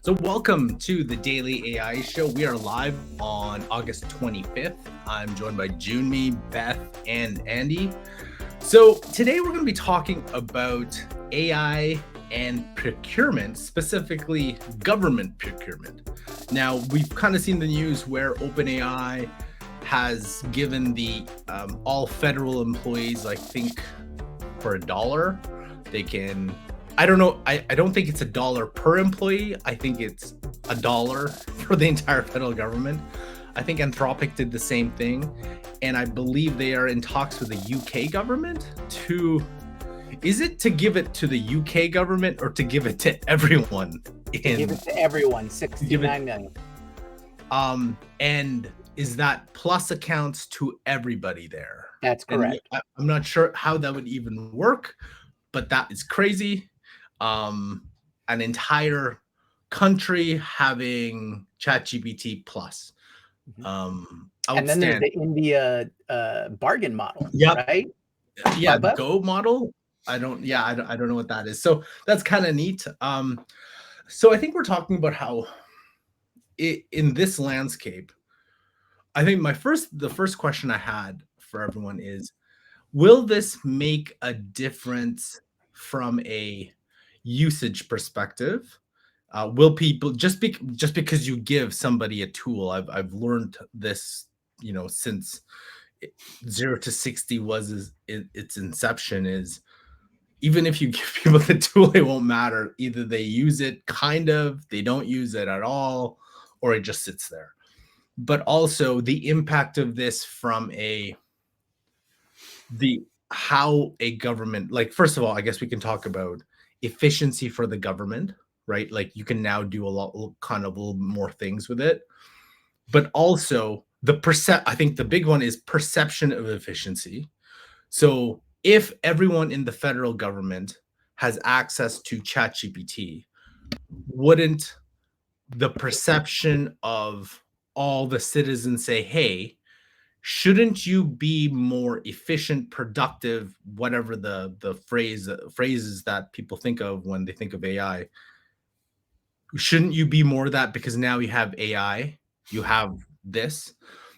So, welcome to the Daily AI Show. We are live on August 25th. I'm joined by Junmi, Beth, and Andy. So, today we're going to be talking about AI and procurement, specifically government procurement. Now, we've kind of seen the news where OpenAI has given the all federal employees, I think, for $1, they can. I don't know. I don't think it's $1 per employee. I think it's $1 for the entire federal government. I think Anthropic did the same thing. And I believe they are in talks with the UK government to. Is it to give it to the UK government or to give it to everyone? Give it to everyone, 69 million. And is that plus accounts to everybody there? That's correct. And I'm not sure how that would even work, but that is crazy. An entire country having ChatGPT plus. And then there's the India bargain model, Yep. right? Yeah, the Go model. I don't know what that is. So that's kind of neat. So I think we're talking about how in this landscape, I think the first question I had for everyone is, will this make a difference from a usage perspective? Will people just because you give somebody a tool? I've learned this, since 0 to 60 was its inception. Is even if you give people the tool, it won't matter. Either they use it, they don't use it at all, or it just sits there. But also the impact of this from how a government, like, first of all, I guess we can talk about efficiency for the government, right? Like, you can now do a little more things with it, but also I think the big one is perception of efficiency. So if everyone in the federal government has access to ChatGPT, wouldn't the perception of all the citizens say, hey, shouldn't you be more efficient, productive, whatever the phrases that people think of when they think of AI? Shouldn't you be more of that because now you have AI, you have this?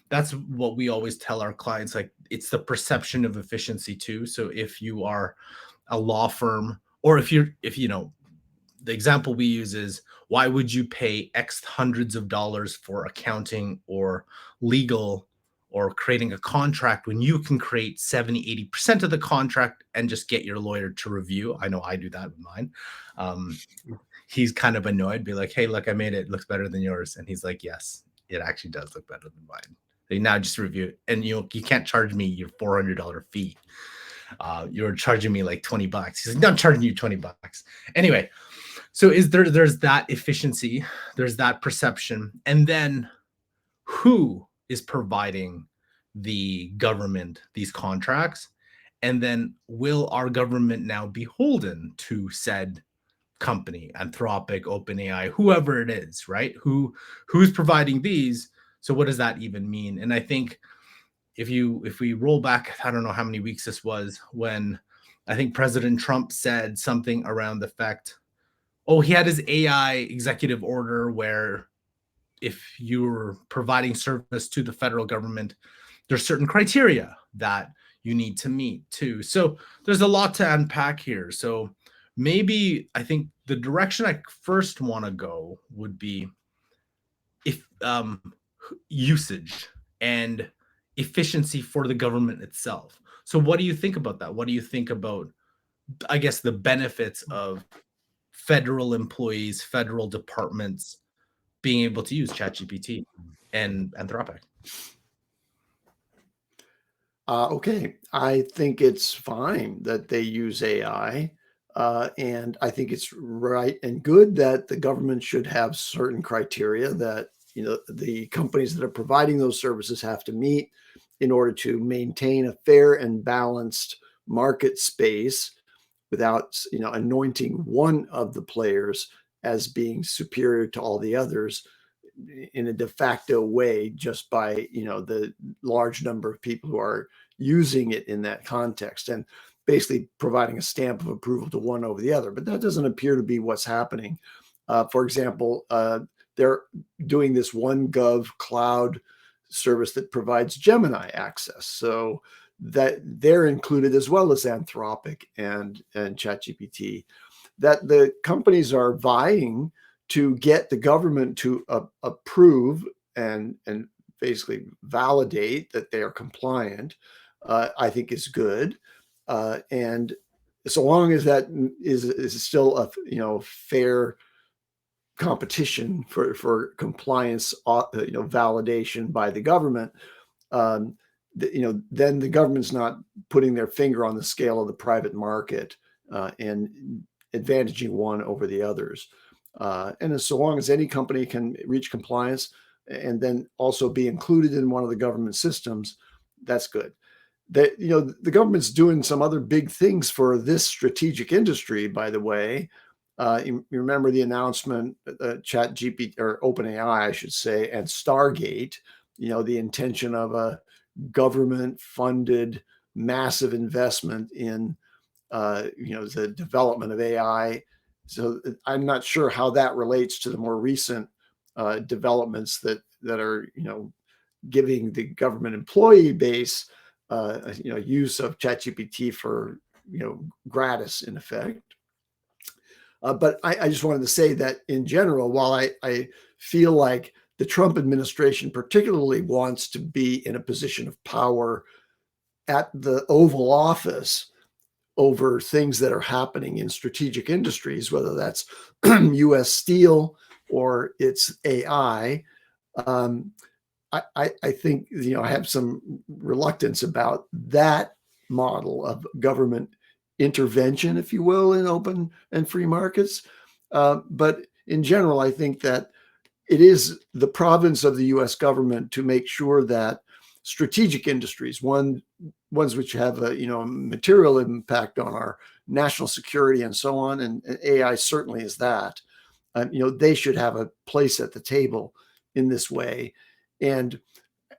That's what we always tell our clients. Like, it's the perception of efficiency too. So if you are a law firm, or if the example we use is, why would you pay X hundreds of dollars for accounting or legal or creating a contract when you can create 70-80% of the contract and just get your lawyer to review? I know I do that with mine. He's kind of annoyed, be like, hey, look, I made it. It looks better than yours. And he's like, yes, it actually does look better than mine. They now just review it. And you can't charge me your $400 fee. You're charging me like $20. He's like, no, I'm charging you $20. Anyway, so there's that efficiency, there's that perception, and then who is providing the government these contracts? And then will our government now beholden to said company, Anthropic, OpenAI, whoever it is, right? Who's providing these? So what does that even mean? And I think if we roll back, I don't know how many weeks this was, when I think President Trump said something around the fact, he had his AI executive order where if you're providing service to the federal government, there's certain criteria that you need to meet too. So there's a lot to unpack here. So maybe I think the direction I first want to go would be if usage and efficiency for the government itself. So what do you think about that? What do you think about, I guess, the benefits of federal employees, federal departments being able to use ChatGPT and Anthropic? Okay, I think it's fine that they use AI. And I think it's right and good that the government should have certain criteria that the companies that are providing those services have to meet in order to maintain a fair and balanced market space without anointing one of the players as being superior to all the others in a de facto way, just by the large number of people who are using it in that context, and basically providing a stamp of approval to one over the other. But that doesn't appear to be what's happening. For example, they're doing this OneGov cloud service that provides Gemini access. So that they're included, as well as Anthropic and ChatGPT, that the companies are vying to get the government to approve and basically validate that they are compliant, I think is good. And so long as that is still a fair competition for compliance, validation by the government, then the government's not putting their finger on the scale of the private market and advantaging one over the others. And so long as any company can reach compliance and then also be included in one of the government systems, that's good. That the government's doing some other big things for this strategic industry, by the way. You remember the announcement, ChatGPT, or OpenAI, I should say, and Stargate, the intention of a government-funded massive investment in, the development of AI. So I'm not sure how that relates to the more recent developments that are, giving the government employee base, use of ChatGPT for, gratis in effect. But I just wanted to say that in general, while I feel like the Trump administration particularly wants to be in a position of power at the Oval Office over things that are happening in strategic industries, whether that's U.S. steel or it's AI, I think, I have some reluctance about that model of government intervention, if you will, in open and free markets. But in general, I think that it is the province of the U.S. government to make sure that strategic industries, ones which have a material impact on our national security and so on, and AI certainly is that, they should have a place at the table in this way. And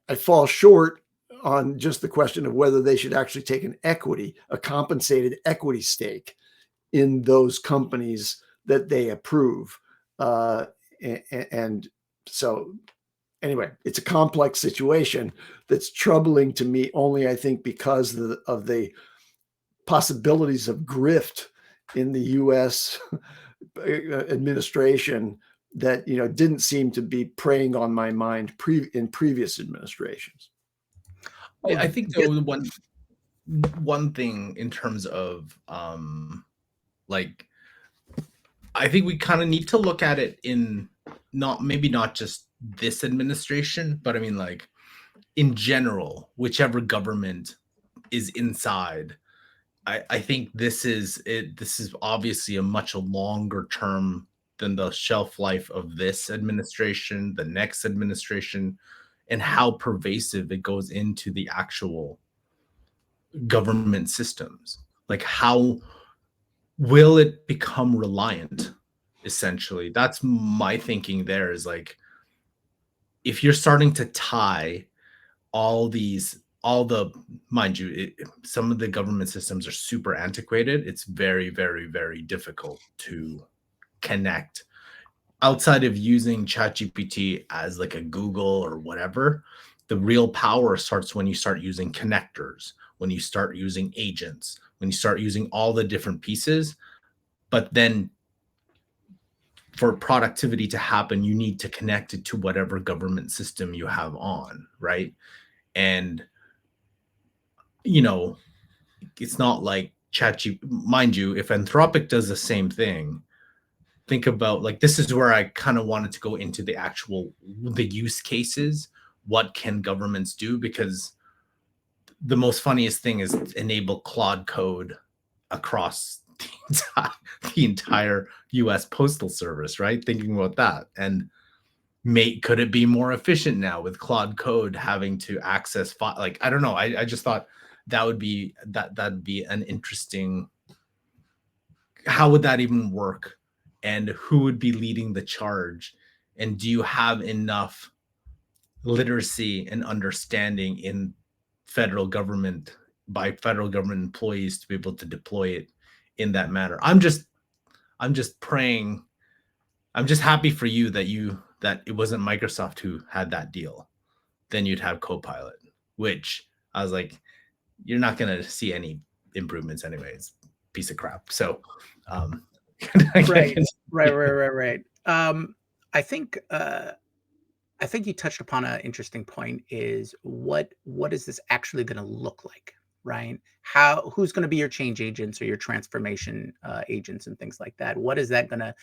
I fall short on just the question of whether they should actually take a compensated equity stake in those companies that they approve. And so anyway, it's a complex situation that's troubling to me only, I think, because of the possibilities of grift in the U.S. administration that didn't seem to be preying on my mind in previous administrations. I think though one thing in terms of like, I think we kind of need to look at it in maybe not just this administration, but I mean, like, in general, whichever government is inside. I think this is obviously a much longer term than the shelf life of this administration, the next administration, and how pervasive it goes into the actual government systems. Like, how will it become reliant? Essentially, that's my thinking. There is like, if you're starting to tie all the mind you, some of the government systems are super antiquated. It's very, very, very difficult to connect outside of using ChatGPT as like a Google or whatever. The real power starts when you start using connectors, when you start using agents, when you start using all the different pieces. But then for productivity to happen, you need to connect it to whatever government system you have on, right? And it's not like ChatGPT. Mind you, if Anthropic does the same thing, think about, like, this is where I kind of wanted to go into the use cases. What can governments do? Because the most funniest thing is enable Claude code across the entire US Postal Service, right? Thinking about that. And could it be more efficient now with Claude code having to access like, I don't know. I just thought that'd be an interesting, how would that even work? And who would be leading the charge? And do you have enough literacy and understanding in federal government by federal government employees to be able to deploy it in that manner? I'm just praying I'm just happy for you that it wasn't Microsoft who had that deal. Then you'd have Copilot, which I was like, you're not going to see any improvements anyways. Piece of crap. So, right. I think you touched upon an interesting point. Is what is this actually going to look like, right? Who's going to be your change agents or your transformation agents and things like that? What is that going to?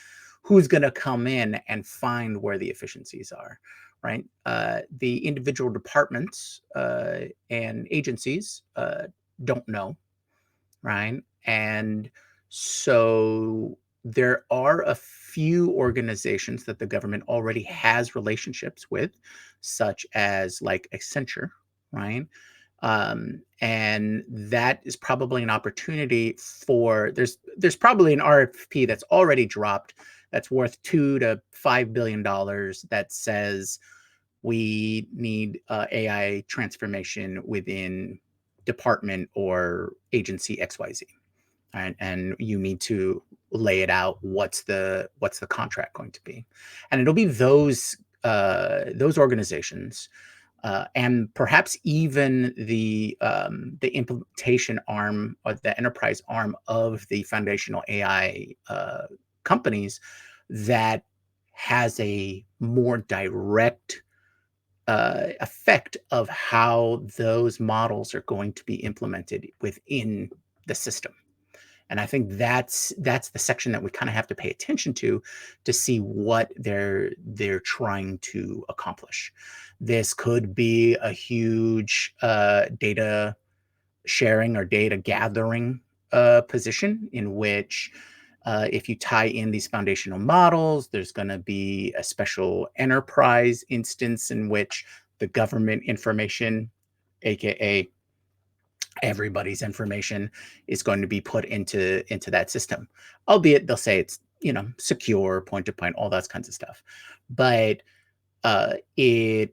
Who's going to come in and find where the efficiencies are, right? The individual departments and agencies don't know, right? And so there are a few organizations that the government already has relationships with, such as like Accenture, right? And that is probably an opportunity for there's probably an RFP that's already dropped that's worth $2 to $5 billion that says we need AI transformation within department or agency XYZ. And you need to lay it out. What's the contract going to be? And it'll be those organizations, and perhaps even the implementation arm or the enterprise arm of the foundational AI companies that has a more direct effect of how those models are going to be implemented within the system. And I think that's the section that we kind of have to pay attention to see what they're trying to accomplish. This could be a huge data sharing or data gathering position in which if you tie in these foundational models, there's going to be a special enterprise instance in which the government information, aka everybody's information, is going to be put into that system, albeit they'll say it's secure, point to point, all those kinds of stuff. But it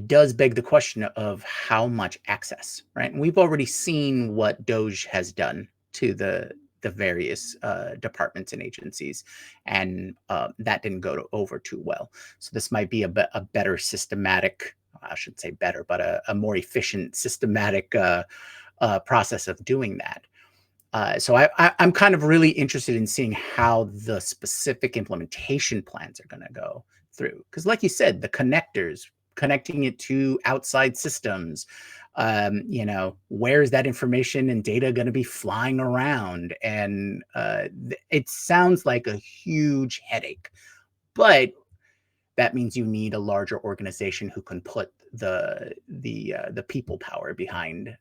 does beg the question of how much access, right? And we've already seen what Doge has done to the various departments and agencies, and that didn't go over too well. So this might be a better systematic, I shouldn't say better, but a more efficient systematic process of doing that. So I'm kind of really interested in seeing how the specific implementation plans are going to go through. Because like you said, the connectors, connecting it to outside systems, where is that information and data going to be flying around? And it sounds like a huge headache, but that means you need a larger organization who can put the people power behind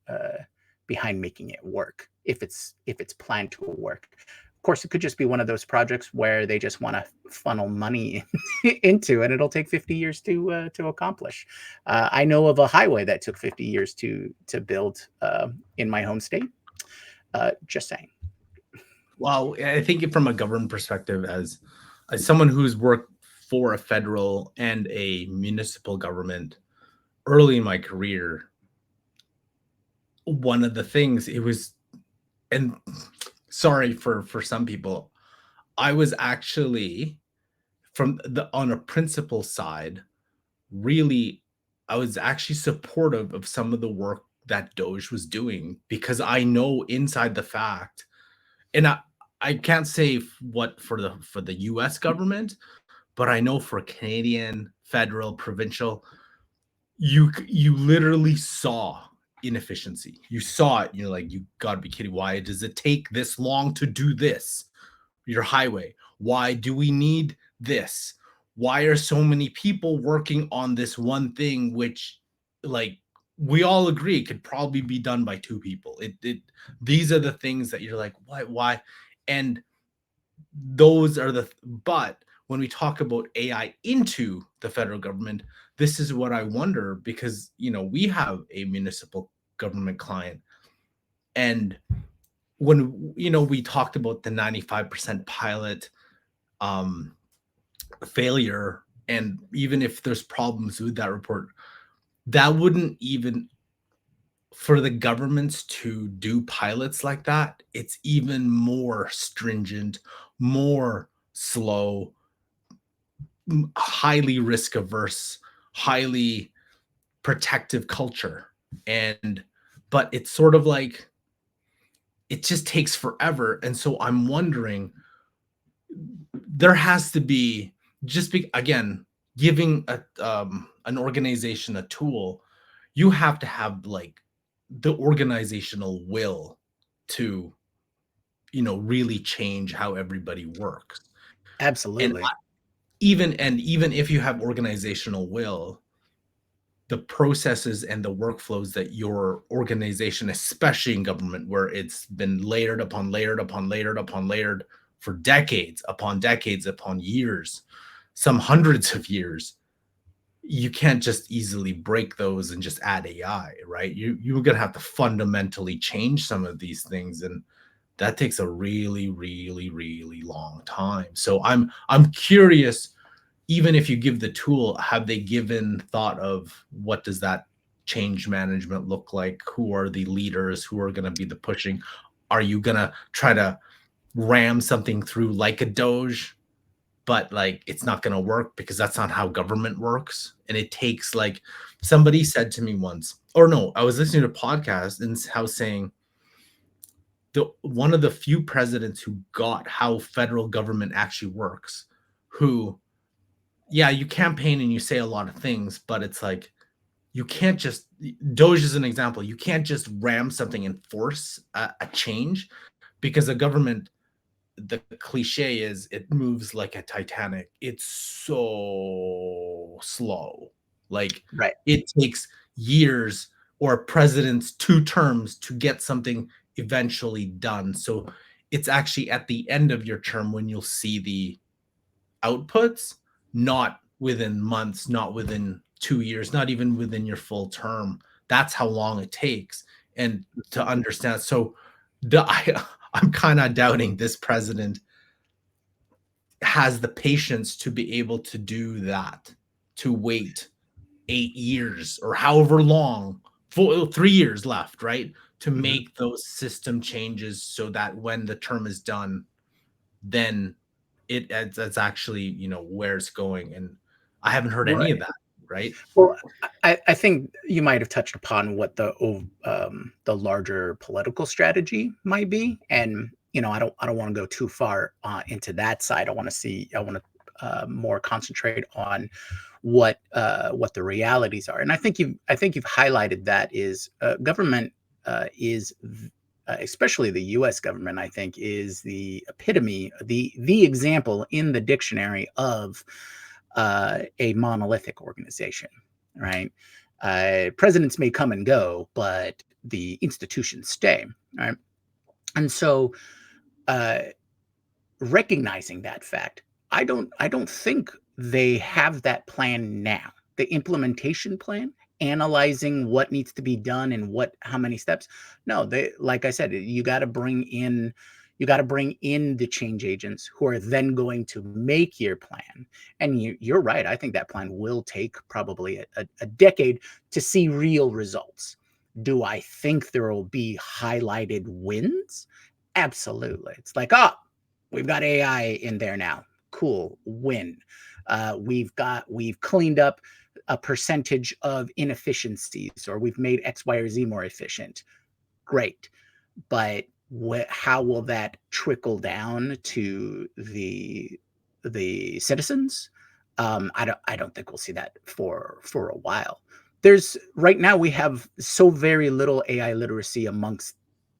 making it work, if it's planned to work. Of course, it could just be one of those projects where they just want to funnel money into, and it'll take 50 years to accomplish. I know of a highway that took 50 years to build in my home state. Just saying. Well, I think from a government perspective, as someone who's worked for a federal and a municipal government early in my career, one of the things it was, and sorry for some people, I was actually on a principal side, really, I was actually supportive of some of the work that Doge was doing, because I know inside the fact, and I can't say what for the US government, but I know for Canadian, federal, provincial, you literally saw inefficiency. You saw it. You're like, you gotta be kidding. Why does it take this long to do this? Your highway. Why do we need this? Why are so many people working on this one thing, which, like, we all agree could probably be done by two people? These are the things that you're like, why? And those are but when we talk about AI into the federal government, this is what I wonder, because we have a municipal government client, and when we talked about the 95% pilot failure, and even if there's problems with that report, that wouldn't even, for the governments to do pilots like that, it's even more stringent, more slow, highly risk averse, highly protective culture. But it's sort of like it just takes forever. And so I'm wondering, there has to be again, giving an organization a tool, you have to have like the organizational will to really change how everybody works. And Absolutely. even if you have organizational will, the processes and the workflows that your organization, especially in government, where it's been layered upon layered upon layered upon layered for decades upon years, some hundreds of years, you can't just easily break those and just add AI, right? You're gonna have to fundamentally change some of these things, and that takes a really, really, really long time. So I'm curious, even if you give the tool, have they given thought of what does that change management look like? Who are the leaders? Who are going to be the pushing? Are you going to try to ram something through like a Doge, but like it's not going to work because that's not how government works? And it takes, like, somebody said to me once, or no, I was listening to a podcast and how saying one of the few presidents who got how federal government actually works, who, yeah, you campaign and you say a lot of things, but it's like you can't just, Doge is an example. You can't just ram something and force a change, because the government, the cliche is it moves like a Titanic. It's so slow. Like, Right. it takes years or a president's 2 terms to get something eventually done. So it's actually at the end of your term when you'll see the outputs, not within months, not within 2 years, not even within your full term. That's how long it takes. And to understand, so I'm kind of doubting this president has the patience to be able to do that, to wait 8 years or however long, 3 years left, right? To make those system changes so that when the term is done, then that's actually where it's going. And I haven't heard any of Right. that, right? Well, I think you might have touched upon what the larger political strategy might be, and I don't want to go too far into that side. I want to more concentrate on what the realities are, and I think you've highlighted that is government is. Especially the U.S. government, I think, is the epitome, the example in the dictionary of a monolithic organization, right? Presidents may come and go, but the institutions stay, right? And so, uh, recognizing that fact, I don't think they have that plan now. The implementation plan, analyzing what needs to be done and how many steps. No, they, like I said, you got to bring in the change agents who are then going to make your plan. And you're right. I think that plan will take probably a decade to see real results. Do I think there will be highlighted wins? Absolutely. It's like, oh, we've got AI in there now. Cool, win. We've cleaned up a percentage of inefficiencies, or we've made X, Y, or Z more efficient. Great, but how will that trickle down to the citizens? I don't think we'll see that for a while. There's right now we have so very little AI literacy amongst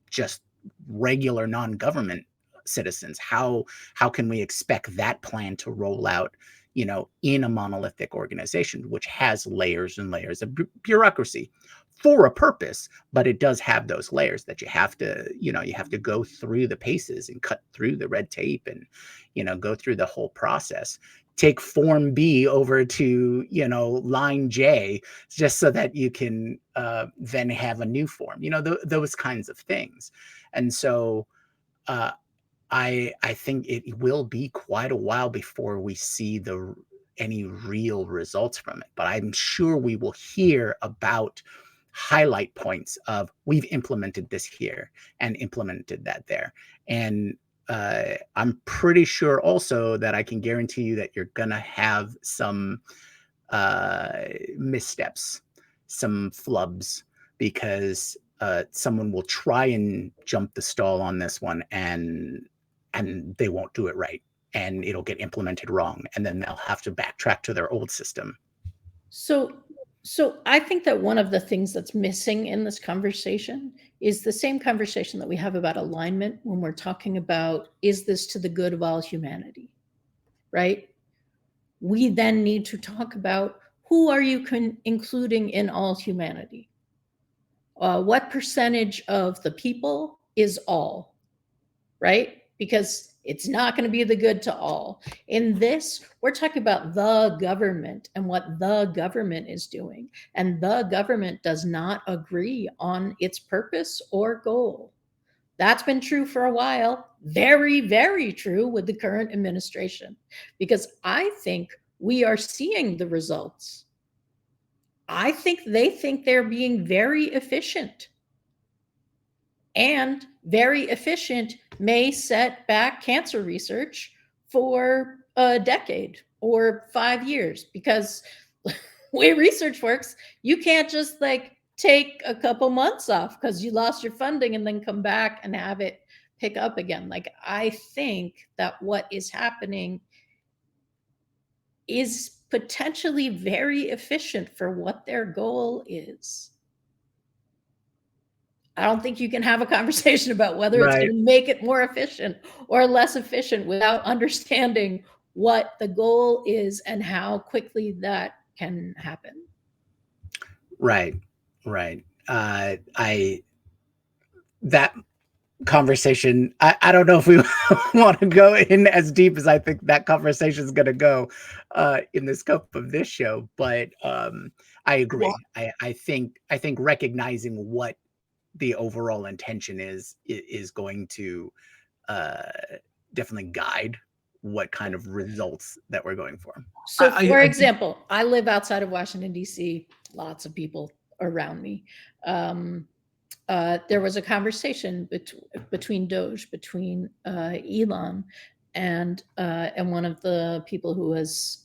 just regular non-government citizens. How can we expect that plan to roll out, in a monolithic organization which has layers and layers of bureaucracy for a purpose, but it does have those layers that you have to go through the paces and cut through the red tape and go through the whole process. Take form B over to line J just so that you can then have a new form. Those kinds of things. And so uh, I think it will be quite a while before we see any real results from it. But I'm sure we will hear about highlight points of we've implemented this here and implemented that there. And I'm pretty sure also that I can guarantee you that you're going to have some missteps, some flubs, because someone will try and jump the stall on this one, and they won't do it right, and it'll get implemented wrong, and then they'll have to backtrack to their old system. So I think that one of the things that's missing in this conversation is the same conversation that we have about alignment when we're talking about, is this to the good of all humanity, right? We then need to talk about, who are you including in all humanity? What percentage of the people is all, right? Because it's not going to be the good to all. In this, we're talking about the government and what the government is doing. And the government does not agree on its purpose or goal. That's been true for a while. Very, very true with the current administration, because I think we are seeing the results. I think they think they're being very efficient. And very efficient may set back cancer research for a decade or 5 years, because the way research works, you can't just like take a couple months off because you lost your funding and then come back and have it pick up again. Like, I think that what is happening is potentially very efficient for what their goal is. I don't think you can have a conversation about whether it's going to make it more efficient or less efficient without understanding what the goal is and how quickly that can happen. Right. That conversation, I don't know if we want to go in as deep as I think that conversation is going to go in the scope of this show, but I agree. Well, I think recognizing what the overall intention is going to definitely guide what kind of results that we're going for. So, for example, I live outside of Washington, D.C., lots of people around me. There was a conversation between Doge, between Elon and one of the people who was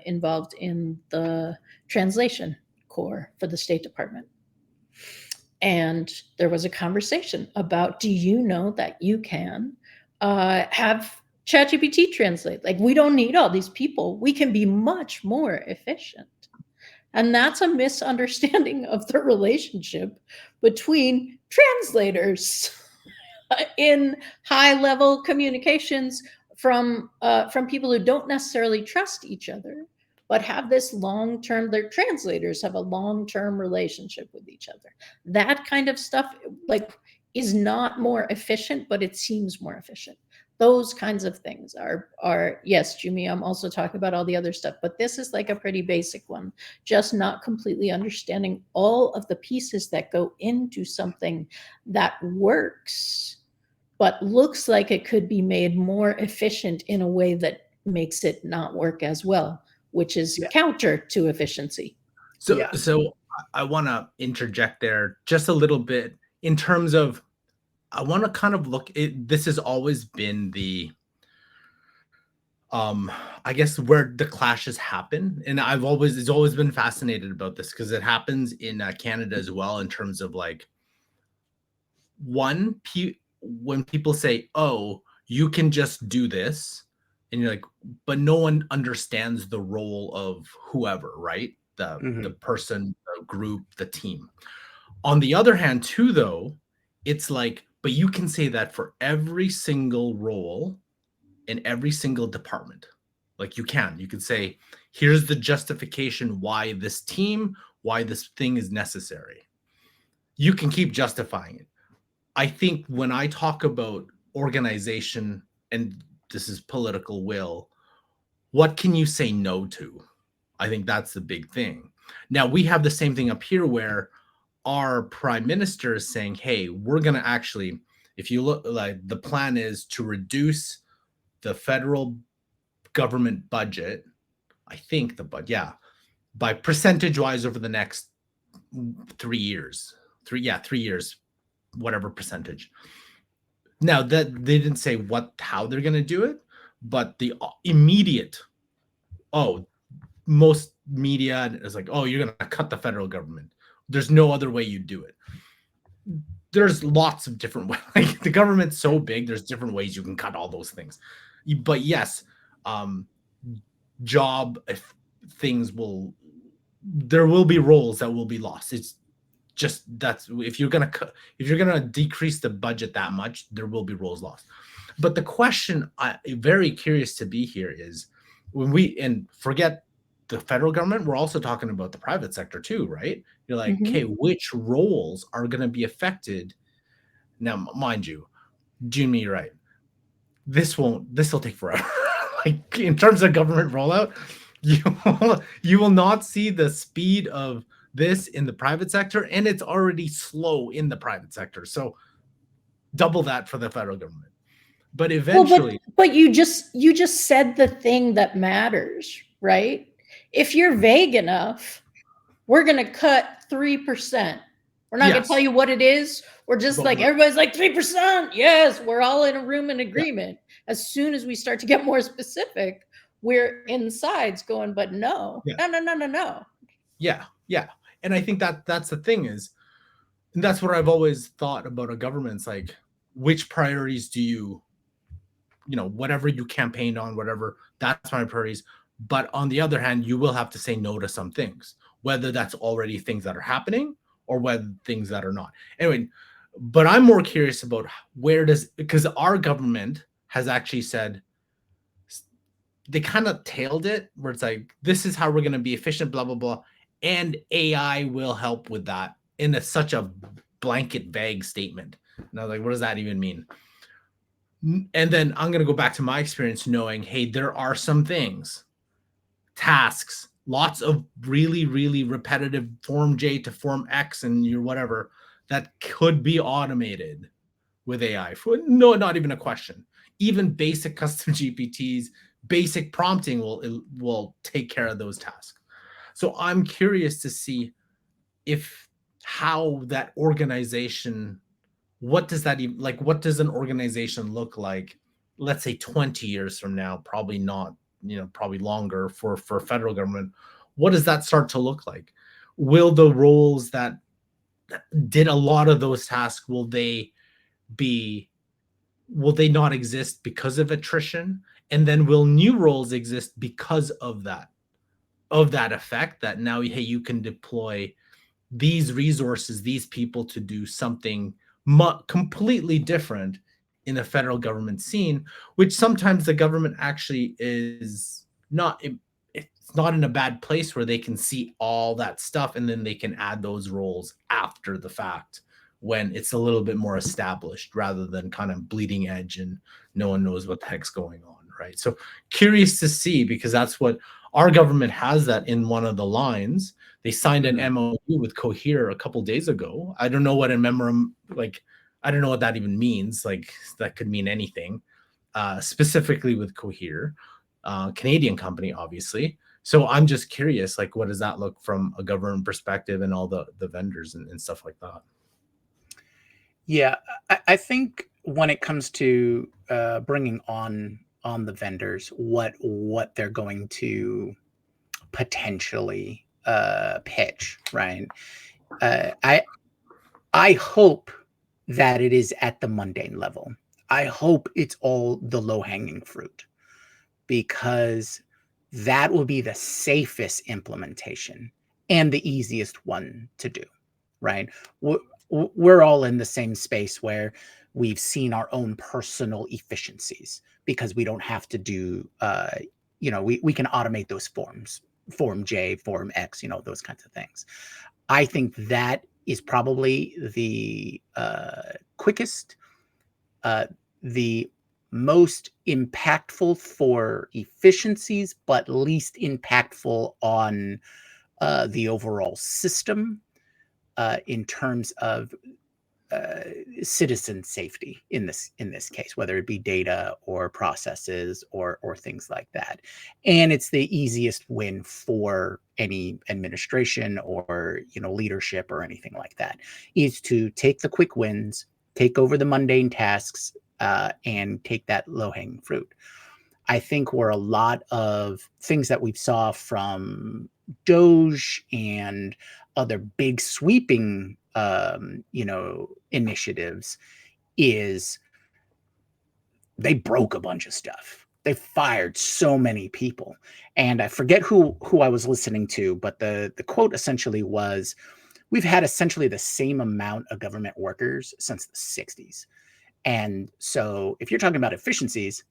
involved in the translation core for the State Department. And there was a conversation about, do you know that you can have ChatGPT translate? Like, we don't need all these people. We can be much more efficient. And that's a misunderstanding of the relationship between translators in high-level communications from people who don't necessarily trust each other, but have this long-term, their translators have a long-term relationship with each other. That kind of stuff, like, is not more efficient, but it seems more efficient. Those kinds of things are yes, Jimmy, I'm also talking about all the other stuff, but this is like a pretty basic one, just not completely understanding all of the pieces that go into something that works, but looks like it could be made more efficient in a way that makes it not work as well, which is counter to efficiency. So I want to interject there just a little bit in terms of, I want to kind of look, this has always been the, I guess, where the clashes happen. And it's always been fascinated about this, because it happens in Canada as well, in terms of like, when people say, oh, you can just do this, and you're like, but no one understands the role of whoever, right? The person, the group, the team. On the other hand, too, though, it's like, but you can say that for every single role in every single department. Like, you can say, here's the justification why this team, why this thing is necessary. You can keep justifying it. I think when I talk about organization, and this is political will, what can you say no to? I think that's the big thing. Now, we have the same thing up here where our prime minister is saying, hey, we're going to actually, if you look, like, the plan is to reduce the federal government budget, I think by percentage wise over the next 3 years, 3 years, whatever percentage. Now that they didn't say how they're going to do it, but the immediate, most media is like, oh, you're going to cut the federal government. There's no other way you do it. There's lots of different ways. Like, the government's so big, there's different ways you can cut all those things. But yes, job things there will be roles that will be lost. It's just, that's, if you're gonna decrease the budget that much, there will be roles lost. But the question I'm very curious to be here is, and forget the federal government, we're also talking about the private sector too, right? You're like, okay, which roles are going to be affected? Now, mind you, Jimmy, you're right. This will take forever. Like, in terms of government rollout, you will not see the speed of this in the private sector, and it's already slow in the private sector. So double that for the federal government. But eventually, but you just said the thing that matters, right? If you're vague enough, we're going to cut 3%. We're not going to tell you what it is. We're just like, everybody's like 3%. Yes, we're all in a room in agreement. Yeah. As soon as we start to get more specific, we're insides going, but no. Yeah. And I think that's the thing is, and that's what I've always thought about a government. It's like, which priorities do you whatever you campaigned on, whatever, that's my priorities. But on the other hand, you will have to say no to some things, whether that's already things that are happening or whether things that are not. Anyway, but I'm more curious about because our government has actually said, they kind of tailed it, where it's like, this is how we're going to be efficient, blah, blah, blah. And AI will help with that in such a blanket, vague statement. And I was like, what does that even mean? And then I'm going to go back to my experience knowing, hey, there are some things, tasks, lots of really, really repetitive Form J to Form X and your whatever that could be automated with AI. No, not even a question. Even basic custom GPTs, basic prompting will take care of those tasks. So I'm curious to see how that organization, what does that even, like, what does an organization look like, let's say 20 years from now? Probably not, probably longer for federal government. What does that start to look like? Will the roles that did a lot of those tasks, will they not exist because of attrition? And then will new roles exist because of that effect, that now, hey, you can deploy these resources, these people to do something completely different in the federal government scene, which sometimes the government actually is not, it's not in a bad place where they can see all that stuff and then they can add those roles after the fact when it's a little bit more established, rather than kind of bleeding edge and no one knows what the heck's going on, right? So curious to see, because that's what our government has, that in one of the lines. They signed an MOU with Cohere a couple days ago. I don't know what a memorandum, like, I don't know what that even means. Like, that could mean anything, specifically with Cohere, Canadian company, obviously. So I'm just curious, like, what does that look from a government perspective and all the vendors and stuff like that? Yeah, I think when it comes to bringing on the vendors, what they're going to potentially pitch, right? I hope that it is at the mundane level. I hope it's all the low-hanging fruit, because that will be the safest implementation and the easiest one to do, right? We're all in the same space where we've seen our own personal efficiencies because we don't have to do, we can automate those forms, Form J, Form X, those kinds of things. I think that is probably the quickest, the most impactful for efficiencies, but least impactful on the overall system in terms of citizen safety in this case, whether it be data or processes or things like that. And it's the easiest win for any administration or leadership or anything like that, is to take the quick wins, take over the mundane tasks, and take that low-hanging fruit. I think where a lot of things that we've saw from Doge and other big sweeping, initiatives is they broke a bunch of stuff. They fired so many people. And I forget who I was listening to, but the quote essentially was, we've had essentially the same amount of government workers since the 60s. And so if you're talking about efficiencies,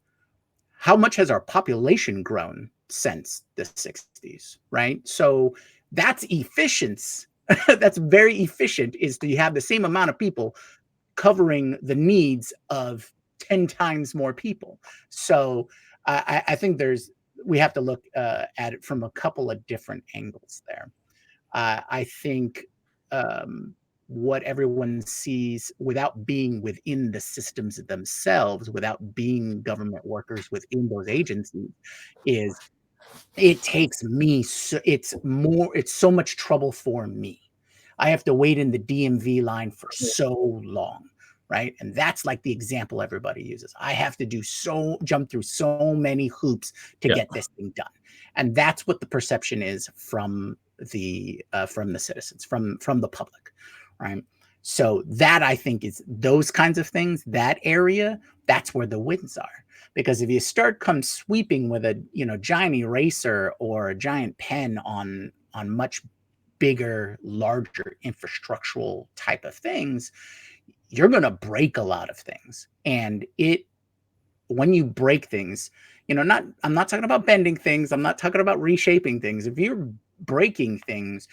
how much has our population grown since the 60s, right? So that's efficiency. That's very efficient, is to have the same amount of people covering the needs of 10 times more people. So I think we have to look at it from a couple of different angles there. I think what everyone sees, without being within the systems themselves, without being government workers within those agencies, is it takes me, it's so much trouble for me. I have to wait in the DMV line for so long, right? And that's like the example everybody uses. I have to jump through so many hoops to get this thing done. And that's what the perception is from the citizens, from the public, right? So that, I think, is those kinds of things, that area, that's where the wins are. Because if you start sweeping with a giant eraser or a giant pen on much bigger, larger infrastructural type of things, you're going to break a lot of things. And when you break things, I'm not talking about bending things. I'm not talking about reshaping things. If you're breaking things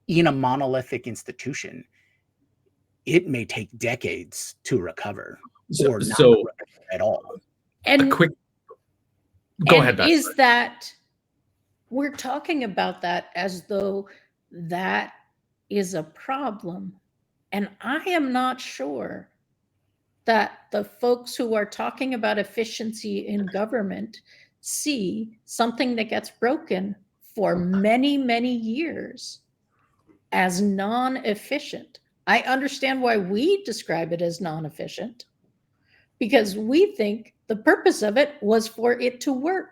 in a monolithic institution, it may take decades to recover, or not recover at all. And go ahead, Beth. Is that we're talking about that as though that is a problem. And I am not sure that the folks who are talking about efficiency in government see something that gets broken for many, many years as non-efficient. I understand why we describe it as non-efficient, because we think the purpose of it was for it to work.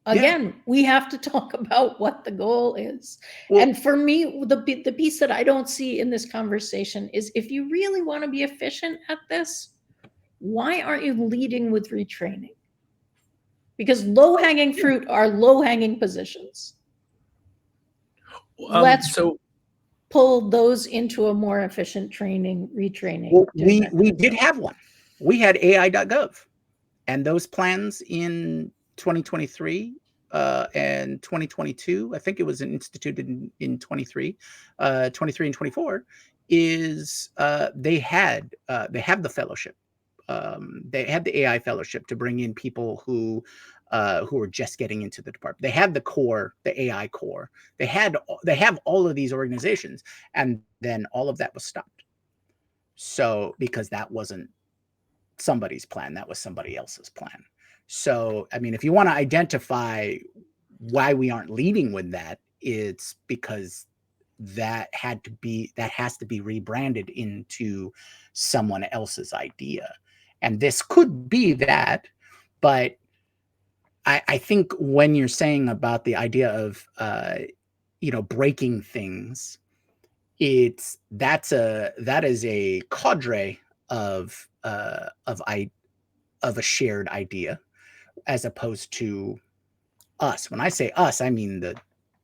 Again, we have to talk about what the goal is. Well, and for me, the piece that I don't see in this conversation is, if you really want to be efficient at this, why aren't you leading with retraining? Because low-hanging fruit are low-hanging positions. Let's pull those into a more efficient retraining. Well, we did have one. We had AI.gov, and those plans in 2023 and 2022, I think it was instituted in 23 and 24, is they have the fellowship. They had the AI fellowship to bring in people who were just getting into the department. They had the core, the AI core. They have all of these organizations, and then all of that was stopped. So because that wasn't somebody's plan, that was somebody else's plan. So, I mean, if you want to identify why we aren't leading with that, it's because that has to be rebranded into someone else's idea. And this could be that, but I think when you're saying about the idea of, breaking things, that is a cadre of a shared idea, as opposed to us. When I say us, I mean the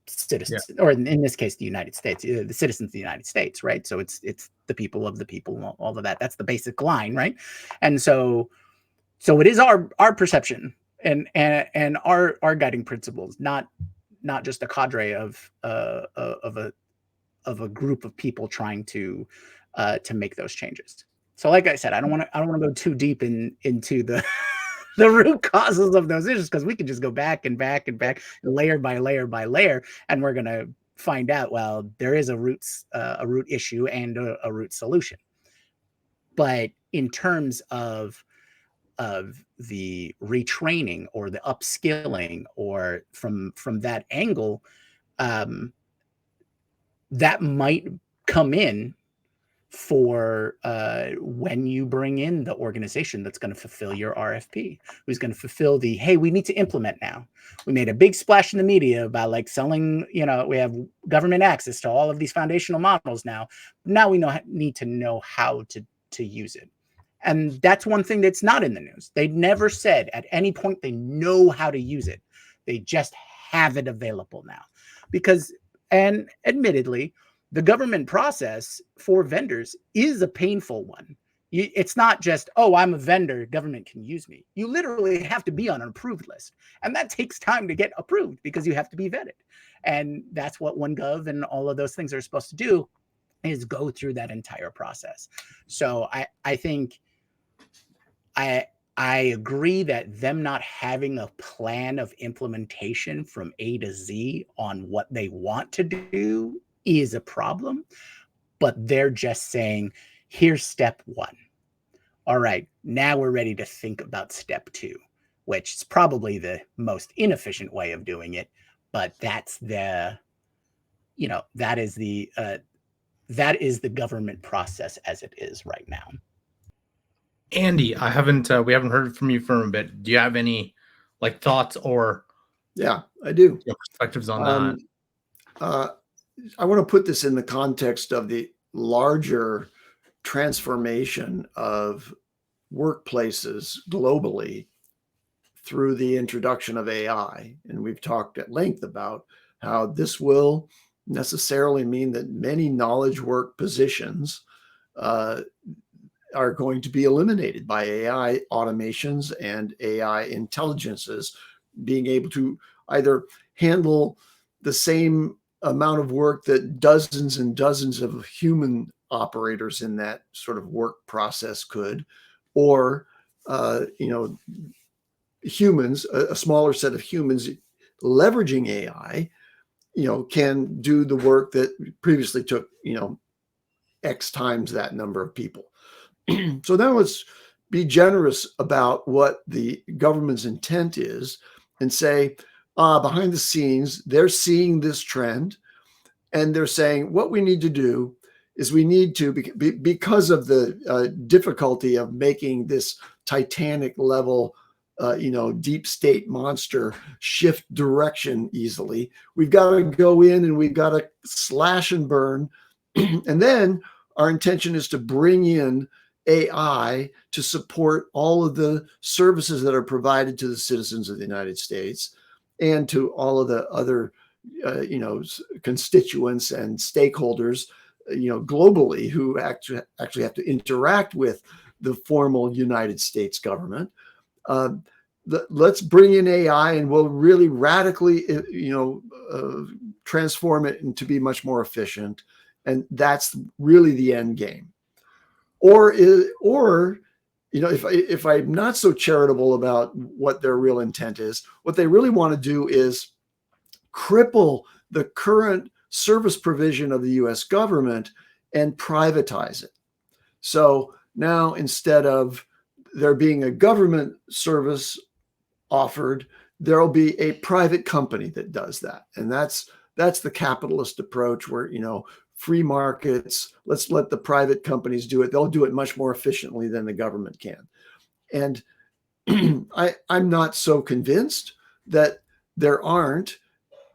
citizens, or in this case, the United States, the citizens of the United States, right? So it's the people of the people, all of that. That's the basic line, right? And so it is our perception and our guiding principles, not just a cadre of a group of people trying to make those changes. So, like I said, I don't want to go too deep into the the root causes of those issues, because we can just go back and back and back, layer by layer by layer, and we're going to find out, well, there is a root issue and a root solution. But in terms of the retraining or the upskilling, or from that angle, that might come in for when you bring in the organization that's going to fulfill your RFP, who's going to fulfill the, hey, we need to implement now. We made a big splash in the media about like selling, we have government access to all of these foundational models now. Now we need to know how to use it. And that's one thing that's not in the news. They never said at any point they know how to use it. They just have it available now. Because, and admittedly, the government process for vendors is a painful one. It's not just, oh, I'm a vendor, government can use me. You literally have to be on an approved list. And that takes time to get approved because you have to be vetted. And that's what OneGov and all of those things are supposed to do, is go through that entire process. So I think I agree that them not having a plan of implementation from A to Z on what they want to do is a problem, but they're just saying, here's step one. All right, now we're ready to think about step two, which is probably the most inefficient way of doing it, but that's the, that is the government process as it is right now. Andy, we haven't heard from you for a bit. Do you have any thoughts or Yeah, I do. perspectives on that? I want to put this in the context of the larger transformation of workplaces globally through the introduction of AI. And we've talked at length about how this will necessarily mean that many knowledge work positions are going to be eliminated by AI automations and AI intelligences being able to either handle the same amount of work that dozens and dozens of human operators in that sort of work process could, or humans, a smaller set of humans leveraging AI, can do the work that previously took, X times that number of people. So now let's be generous about what the government's intent is and say, behind the scenes, they're seeing this trend and they're saying what we need to do is we need to, because of the difficulty of making this Titanic level, deep state monster shift direction easily, we've got to go in and we've got to slash and burn. And then our intention is to bring in AI to support all of the services that are provided to the citizens of the United States and to all of the other, constituents and stakeholders, globally who actually have to interact with the formal United States government. Let's bring in AI and we'll really radically, transform it into be much more efficient. And that's really the end game. Or if I'm not so charitable about what their real intent is, what they really want to do is cripple the current service provision of the US government and privatize it. So now instead of there being a government service offered, there'll be a private company that does that. And that's the capitalist approach where, free markets, let's let the private companies do it. They'll do it much more efficiently than the government can. And I'm not so convinced that there aren't,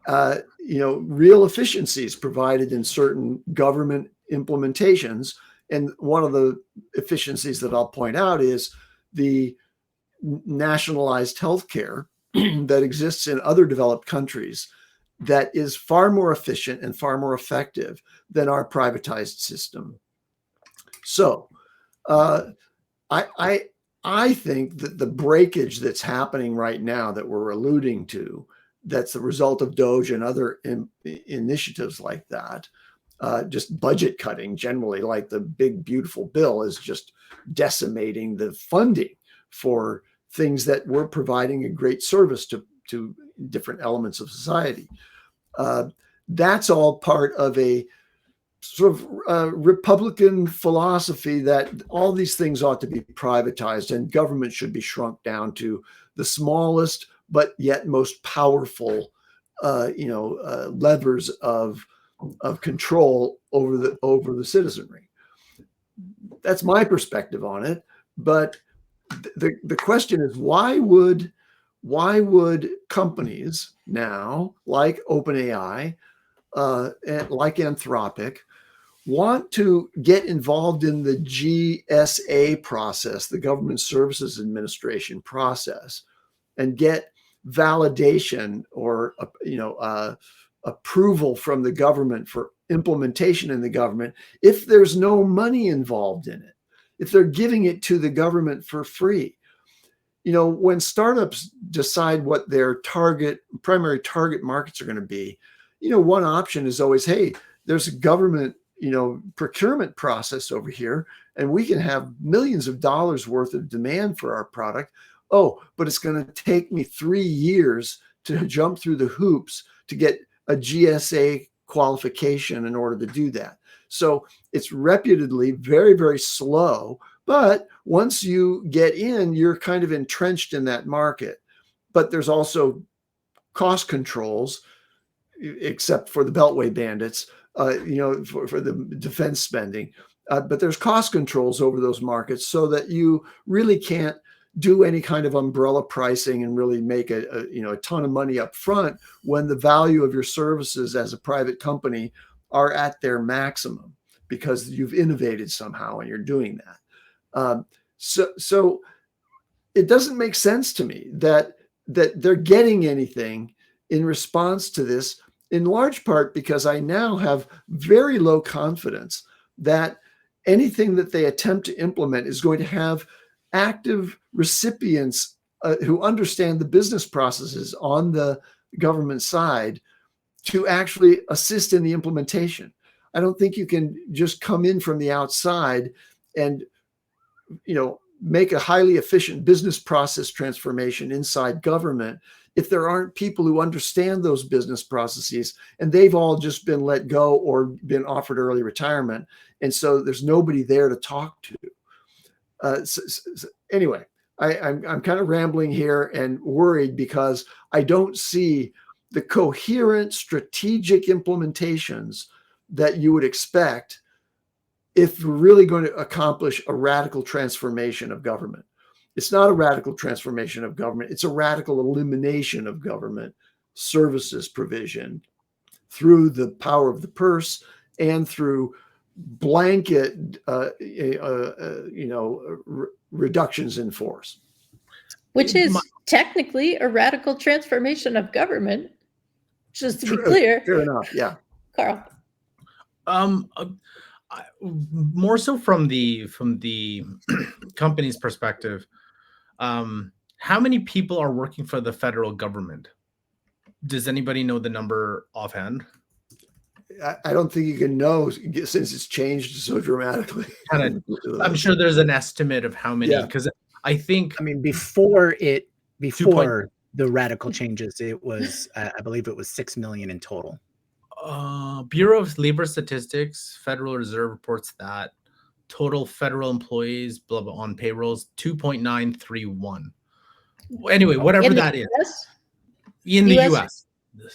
real efficiencies provided in certain government implementations. And one of the efficiencies that I'll point out is the nationalized healthcare that exists in other developed countries that is far more efficient and far more effective than our privatized system. So I think that the breakage that's happening right now that we're alluding to, that's the result of DOGE and other initiatives like that, just budget cutting generally, like the big, beautiful bill is just decimating the funding for things that were providing a great service to different elements of society. That's all part of a sort of Republican philosophy that all these things ought to be privatized and government should be shrunk down to the smallest but yet most powerful, levers of control over the citizenry. that's my perspective on it. But the question is, why would companies now, like OpenAI, and like Anthropic, want to get involved in the GSA process, the Government Services Administration process, and get validation or approval from the government for implementation in the government if there's no money involved in it, if they're giving it to the government for free? When startups decide what their primary target markets are going to be, one option is always, hey, there's a government procurement process over here, and we can have millions of dollars worth of demand for our product. Oh, but it's going to take me 3 years to jump through the hoops to get a GSA qualification in order to do that. So it's reputedly very, very slow. But once you get in, you're kind of entrenched in that market. But there's also cost controls, except for the Beltway bandits, for the defense spending. But there's cost controls over those markets so that you really can't do any kind of umbrella pricing and really make a ton of money up front when the value of your services as a private company are at their maximum because you've innovated somehow and you're doing that. So it doesn't make sense to me that they're getting anything in response to this, in large part because I now have very low confidence that anything that they attempt to implement is going to have active recipients who understand the business processes on the government side to actually assist in the implementation. I don't think you can just come in from the outside and make a highly efficient business process transformation inside government if there aren't people who understand those business processes and they've all just been let go or been offered early retirement. And so there's nobody there to talk to. Anyway, I'm kind of rambling here and worried because I don't see the coherent strategic implementations that you would expect if we're really going to accomplish a radical transformation of government. It's not a radical transformation of government. It's a radical elimination of government services provision through the power of the purse and through blanket, reductions in force. Which is technically a radical transformation of government, just to be clear. Fair enough, yeah. Carl. More so from the company's perspective, how many people are working for the federal government? Does anybody know the number offhand? I don't think you can know since it's changed so dramatically. I'm sure there's an estimate of how many, because I mean, before the radical changes, it was, I believe it was 6 million in total. Bureau of Labor Statistics, Federal Reserve reports that total federal employees, blah, blah, on payrolls, 2.931. Anyway, whatever that is. In the US.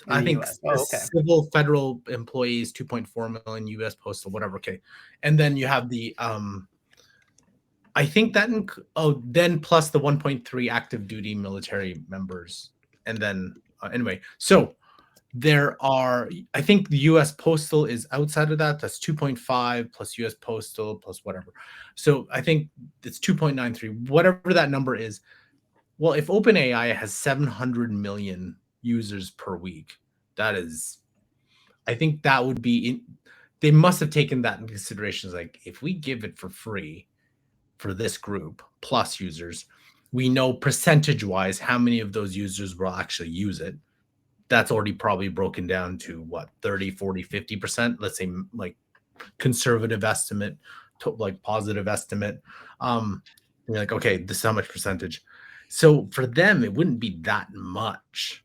I think civil federal employees, 2.4 million, US postal, whatever. Okay. And then you have the, I think that, then plus the 1.3 active duty military members. And then, anyway, so there are, I think the US postal is outside of that. That's 2.5 plus US postal plus whatever. So I think it's 2.93, whatever that number is. Well, if OpenAI has 700 million users per week, that is, I think that would be, they must have taken that into consideration. Like, if we give it for free for this group plus users, we know percentage wise how many of those users will actually use it. That's already probably broken down to what, 30, 40, 50%, let's say, like conservative estimate to like positive estimate. You're like, okay, this is how much percentage. So for them, it wouldn't be that much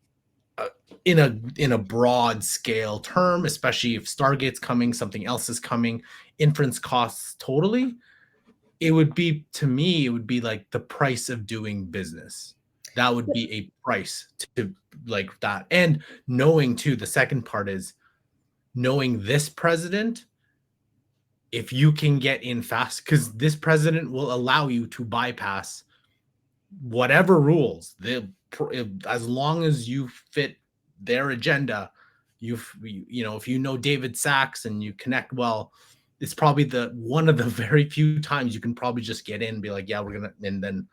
in a broad scale term, especially if Stargate's coming, something else is coming, inference costs totally. It would be, to me, it would be like the price of doing business. That would be a price to like that. And knowing too, the second part is knowing this president, if you can get in fast, because this president will allow you to bypass whatever rules, as long as you fit their agenda. You know, if you know David Sachs and you connect well, it's probably one of the very few times you can probably just get in and be like, yeah, we're gonna, and then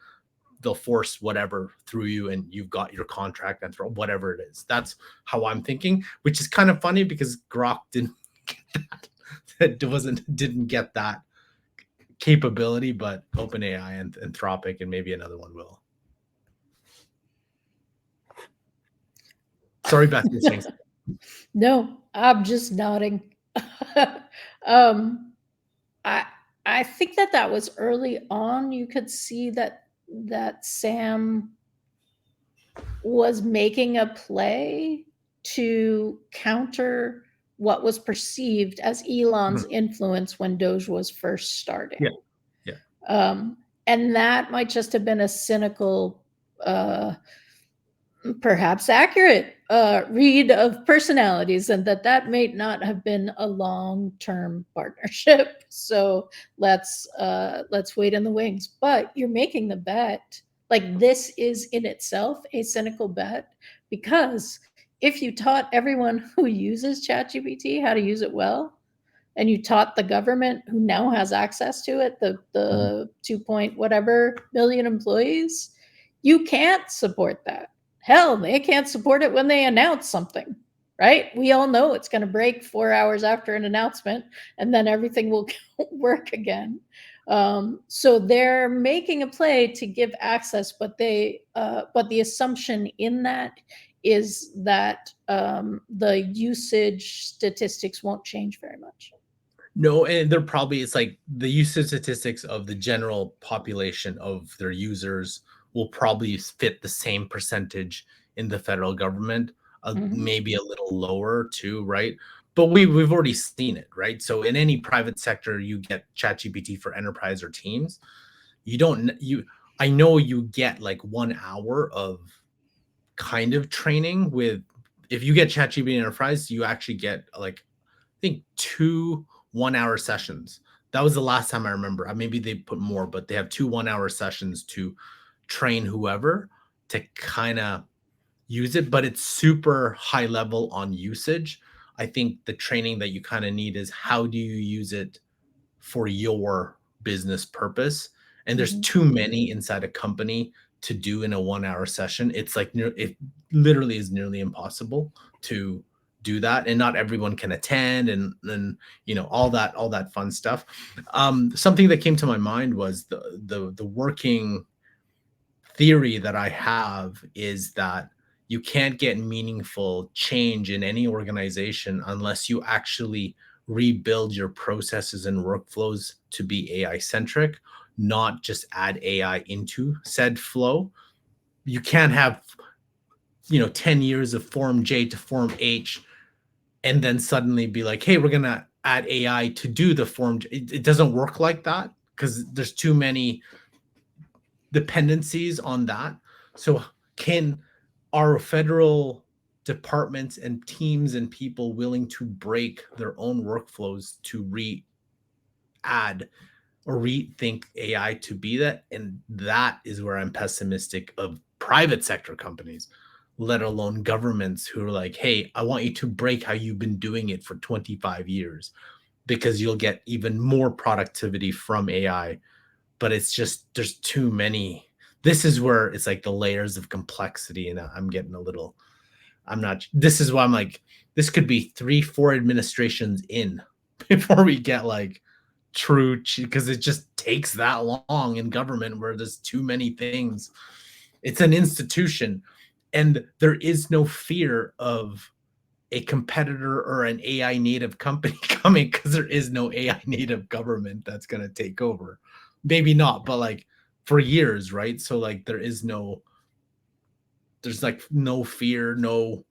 they'll force whatever through you and you've got your contract and throw whatever it is. That's how I'm thinking, which is kind of funny because Grok didn't get that. Didn't get that capability, but OpenAI and Anthropic and maybe another one will. Sorry, Beth, you're saying something. No, I'm just nodding. I think that was early on. You could see that Sam was making a play to counter what was perceived as Elon's influence when Doge was first starting. And that might just have been a cynical, perhaps accurate read of personalities, and that may not have been a long-term partnership. So let's wait in the wings. But you're making the bet. Like, this is in itself a cynical bet, because if you taught everyone who uses ChatGPT how to use it well, and you taught the government, who now has access to it, the 2 point whatever million employees, you can't support that. Hell, they can't support it when they announce something, right? We all know it's going to break 4 hours after an announcement, and then everything will work again. So they're making a play to give access, but the assumption in that is that the usage statistics won't change very much. No, and they're probably, it's like the usage statistics of the general population of their users will probably fit the same percentage in the federal government, maybe a little lower too, right? But we've already seen it, right? So in any private sector, you get ChatGPT for enterprise or teams. I know you get like 1 hour of kind of training with, if you get ChatGPT enterprise, you actually get like, I think 2 1-hour sessions. That was the last time I remember. Maybe they put more, but they have 2 1-hour sessions to train whoever to kind of use it, but it's super high level on usage. I think the training that you kind of need is, how do you use it for your business purpose? And there's too many inside a company to do in a 1-hour session. It's like, it literally is nearly impossible to do that, and not everyone can attend, and you know, all that fun stuff. Something that came to my mind was the working theory that I have is that you can't get meaningful change in any organization unless you actually rebuild your processes and workflows to be AI centric, not just add AI into said flow. You can't have, 10 years of Form J to Form H and then suddenly be like, hey, we're going to add AI to do the Form J. It doesn't work like that, because there's too many dependencies on that. So are federal departments and teams and people willing to break their own workflows to add or rethink AI to be that? And that is where I'm pessimistic of private sector companies, let alone governments, who are like, hey, I want you to break how you've been doing it for 25 years, because you'll get even more productivity from AI. But it's just, there's too many. This is where it's like the layers of complexity, and this is why I'm like, this could be 3-4 administrations in before we get like true, because it just takes that long in government, where there's too many things. It's an institution, and there is no fear of a competitor or an AI native company coming, because there is no AI native government that's going to take over. Maybe not, but like for years, right? So like there's like no fear, no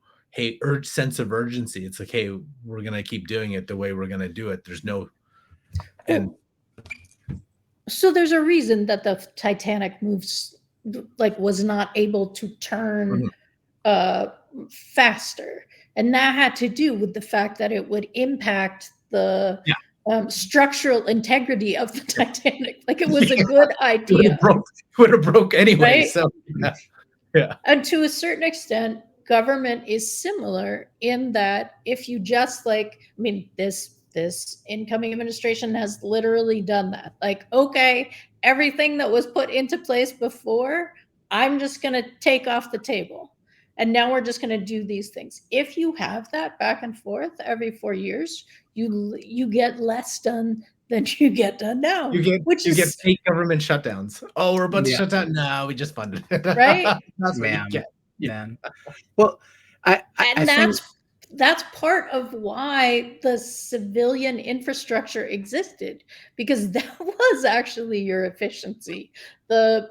sense of urgency. It's like, hey, we're going to keep doing it the way we're going to do it. There's no, and so there's a reason that the Titanic was not able to turn faster, and that had to do with the fact that it would impact the structural integrity of the Titanic. Like it was a good idea. Would have broke anyway. Right? So yeah. And to a certain extent, government is similar in that if you just like, I mean, this incoming administration has literally done that. Like, okay, everything that was put into place before, I'm just going to take off the table. And now we're just going to do these things. If you have that back and forth every 4 years, you get less done than you get done now. You get fake government shutdowns. Oh, we're about to shut down. No, we just funded it. Right? That's what you get. Yeah. Well, I think that's part of why the civilian infrastructure existed, because that was actually your efficiency. They're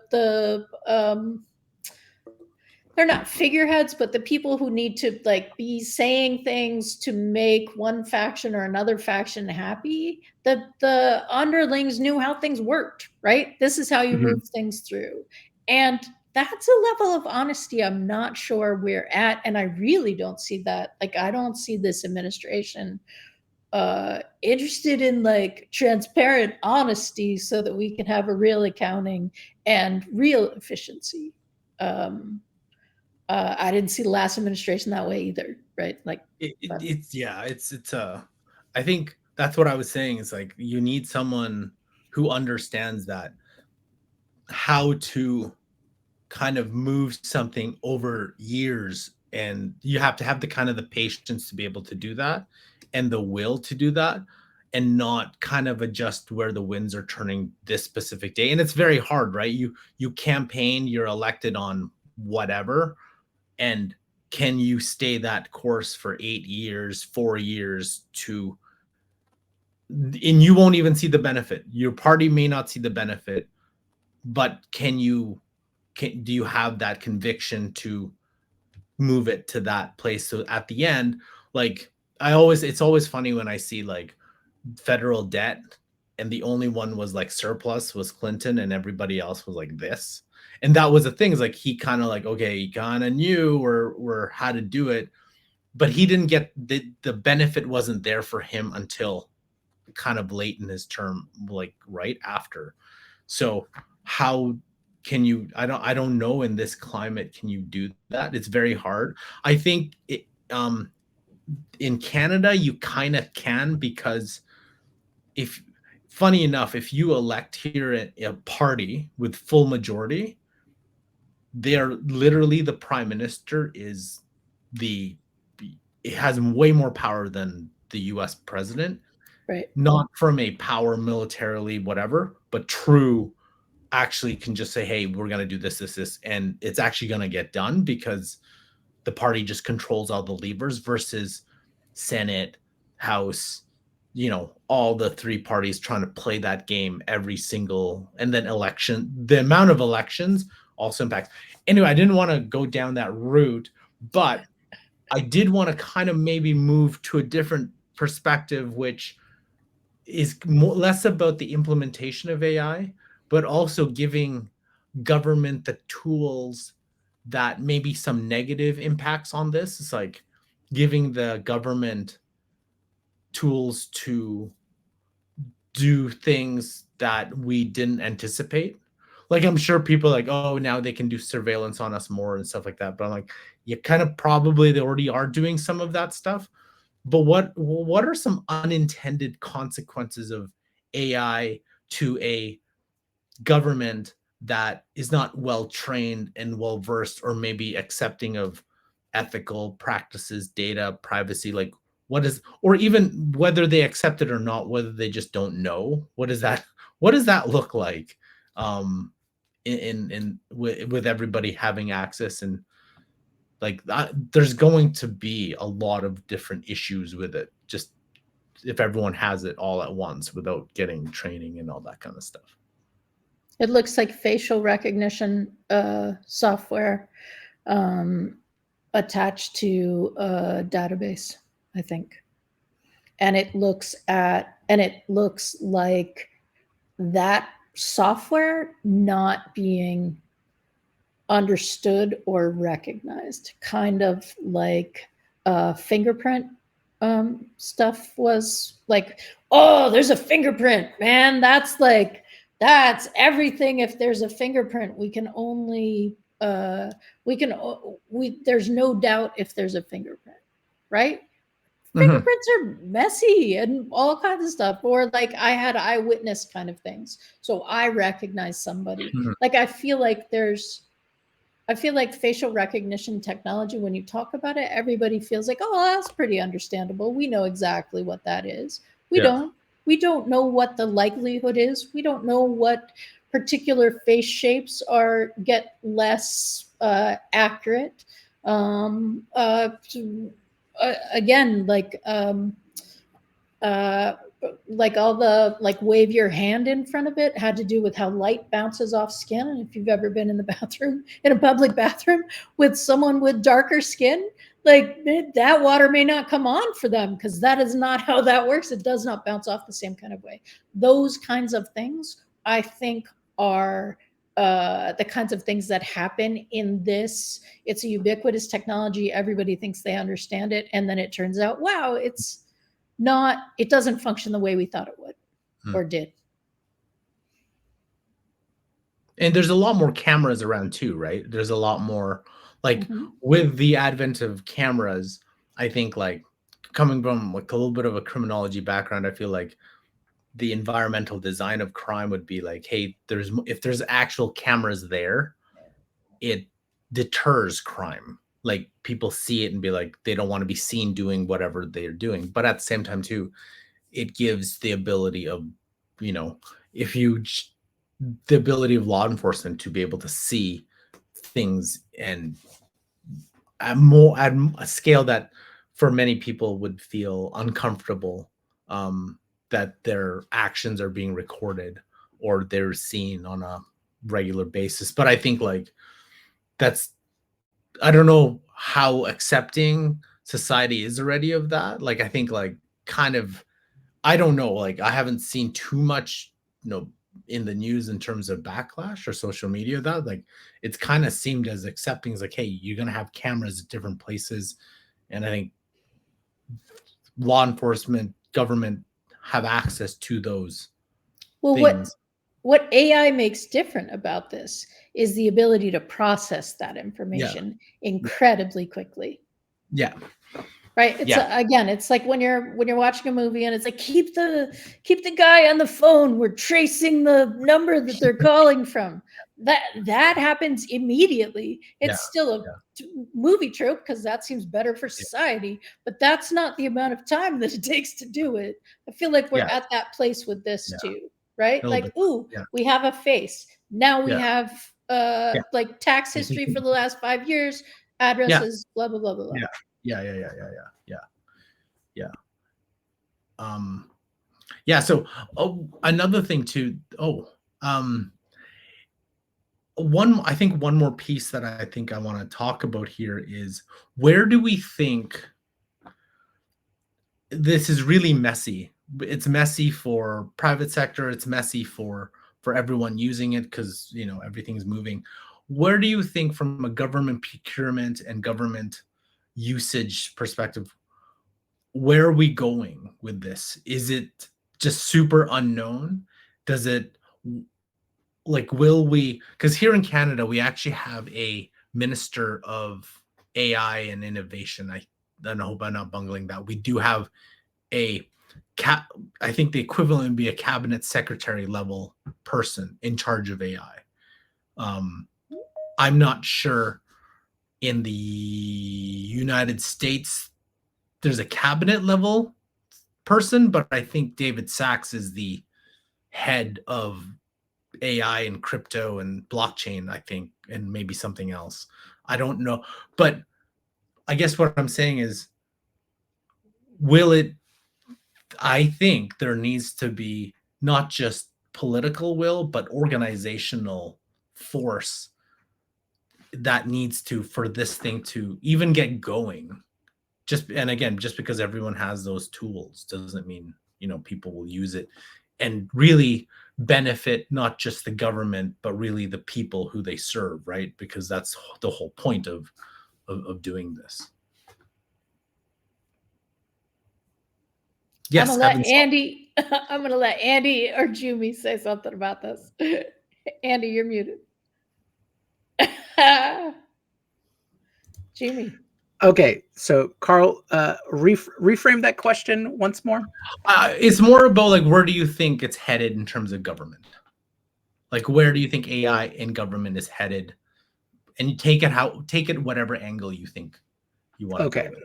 not figureheads, but the people who need to like be saying things to make one faction or another faction happy, the underlings knew how things worked, right? This is how you move things through. And that's a level of honesty I'm not sure we're at. And I really don't see that. Like, I don't see this administration interested in like transparent honesty so that we can have a real accounting and real efficiency. I didn't see the last administration that way either, right? Like I think that's what I was saying. Is like you need someone who understands that how to kind of move something over years, and you have to have the kind of the patience to be able to do that and the will to do that, and not kind of adjust where the winds are turning this specific day. And it's very hard, right? You campaign, you're elected on whatever, and can you stay that course for 8 years, 4 years and you won't even see the benefit. Your party may not see the benefit, but do you have that conviction to move it to that place? So at the end, like it's always funny when I see like federal debt and the only one was like surplus was Clinton and everybody else was like this. And that was the thing, is like he kind of like, okay, he kind of knew or how to do it, but he didn't get the benefit wasn't there for him until kind of late in his term, like right after. So how can you, I don't know, in this climate, can you do that? It's very hard. I think in Canada, you kind of can, because funny enough, if you elect here a party with full majority, they're literally the prime minister it has way more power than the US president. Right. Not from a power militarily, whatever, but true actually can just say, hey, we're going to do this, and it's actually going to get done because the party just controls all the levers, versus Senate, House, all the three parties trying to play that game every single, and then election, the amount of elections also impacts. Anyway, I didn't want to go down that route, but I did want to kind of maybe move to a different perspective, which is less about the implementation of AI, but also giving government the tools that maybe some negative impacts on this. It's like giving the government tools to do things that we didn't anticipate. Like, I'm sure people are like, oh, now they can do surveillance on us more and stuff like that. But I'm like, you kind of probably they already are doing some of that stuff. But what are some unintended consequences of AI to a government that is not well trained and well versed, or maybe accepting of ethical practices, data, privacy? Like, or even whether they accept it or not, whether they just don't know, what does that look like with everybody having access? And like there's going to be a lot of different issues with it, just if everyone has it all at once without getting training and all that kind of stuff. It looks like facial recognition software attached to a database, I think. And it looks like that software not being understood or recognized, kind of like a fingerprint stuff was like, oh, there's a fingerprint, man. That's everything. If there's a fingerprint, we can only there's no doubt if there's a fingerprint, right? Fingerprints are messy and all kinds of stuff. Or like I had eyewitness kind of things, so I recognize somebody. Like I feel like facial recognition technology, when you talk about it, everybody feels like, oh, that's pretty understandable. We know exactly what that is. We don't know what the likelihood is. We don't know what particular face shapes get less accurate. Again, like all the wave your hand in front of it had to do with how light bounces off skin. And if you've ever been in the bathroom, in a public bathroom with someone with darker skin, like that water may not come on for them because that is not how that works. It does not bounce off the same kind of way. Those kinds of things, I think, are the kinds of things that happen in this. It's a ubiquitous technology. Everybody thinks they understand it. And then it turns out, wow, it doesn't function the way we thought it would or did. And there's a lot more cameras around too, right? There's a lot more, like with the advent of cameras, I think like coming from like a little bit of a criminology background, I feel like the environmental design of crime would be like, hey, if there's actual cameras there, it deters crime. Like people see it and be like, they don't want to be seen doing whatever they're doing. But at the same time too, it gives the ability of, the ability of law enforcement to be able to see things and at a scale that for many people would feel uncomfortable, that their actions are being recorded or they're seen on a regular basis. But I think like I don't know how accepting society is already of that. Like, I think like kind of, I don't know, like I haven't seen too much, in the news in terms of backlash or social media, that like it's kind of seemed as accepting as like, hey, you're going to have cameras at different places. And I think law enforcement, government have access to those things. What AI makes different about this is the ability to process that information incredibly quickly. Yeah. Right. It's again, it's like when you're watching a movie and it's like, keep the guy on the phone. We're tracing the number that they're calling from. That happens immediately. It's still a movie trope because that seems better for society, but that's not the amount of time that it takes to do it. I feel like we're at that place with this too, right? Like, we have a face. Now we have like tax history for the last 5 years, addresses, blah, blah, blah, blah, blah. So another thing too. I think one more piece that I think I want to talk about here is, where do we think this is really messy? It's messy for private sector. It's messy for everyone using it because everything's moving. Where do you think, from a government procurement and government usage perspective, where are we going with this? Is it just super unknown? Does it, like, will we, because here in Canada, we actually have a minister of AI and innovation. I hope I'm not bungling that. We do have I think the equivalent would be a cabinet secretary level person in charge of AI. I'm not sure in the United States there's a cabinet level person, but I think David Sachs is the head of AI and crypto and blockchain, I think, and maybe something else. I don't know. But I guess what I'm saying is, I think there needs to be not just political will, but organizational force that needs to, for this thing to even get going. And again, just because everyone has those tools doesn't mean, people will use it and really benefit not just the government, but really the people who they serve, right? Because that's the whole point of doing this. Yes, I'm gonna haven't let solved. Andy. I'm gonna let Andy or Jumi say something about this. Andy, you're muted. Jumi. Okay, so Carl, reframe that question once more. It's more about like where do you think it's headed in terms of government? Like where do you think AI in government is headed? And you take it whatever angle you think you want to go Okay. with it.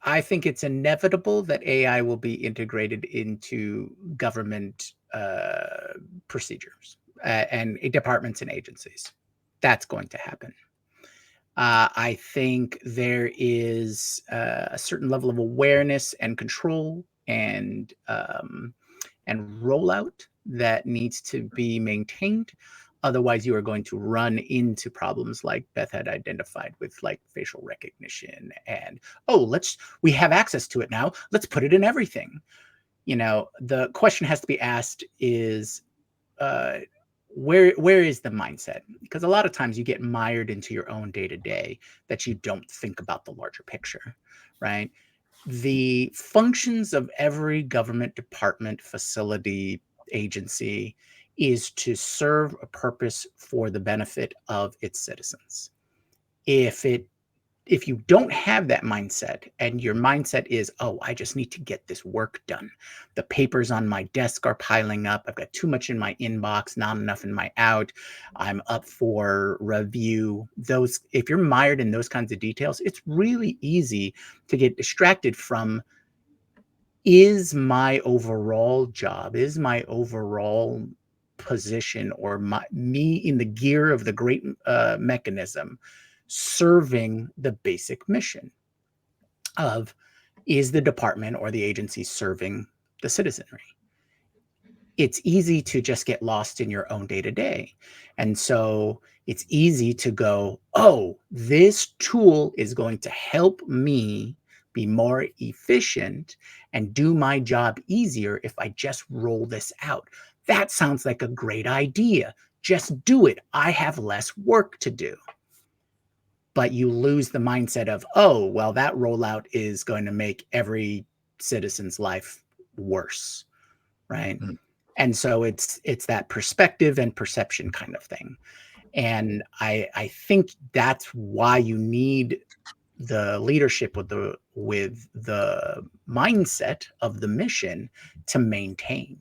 I think it's inevitable that AI will be integrated into government procedures and departments and agencies. That's going to happen. I think there is a certain level of awareness and control and rollout that needs to be maintained. Otherwise, you are going to run into problems like Beth had identified with like facial recognition and, oh, we have access to it now. Let's put it in everything. You know, the question has to be asked is, where is the mindset? Because a lot of times you get mired into your own day-to-day that you don't think about the larger picture, right? The functions of every government department, facility, agency is to serve a purpose for the benefit of its citizens. If you don't have that mindset and your mindset is, oh, I just need to get this work done. The papers on my desk are piling up. I've got too much in my inbox, not enough in my out. I'm up for review. If you're mired in those kinds of details, it's really easy to get distracted from, is my overall job, is my overall position or me in the gear of the great mechanism serving the basic mission of, is the department or the agency serving the citizenry? It's easy to just get lost in your own day-to-day. And so it's easy to go, oh, this tool is going to help me be more efficient and do my job easier if I just roll this out. That sounds like a great idea. Just do it. I have less work to do. But you lose the mindset of, oh, well, that rollout is going to make every citizen's life worse, right? Mm. And so it's that perspective and perception kind of thing. And I think that's why you need the leadership with the mindset of the mission to maintain.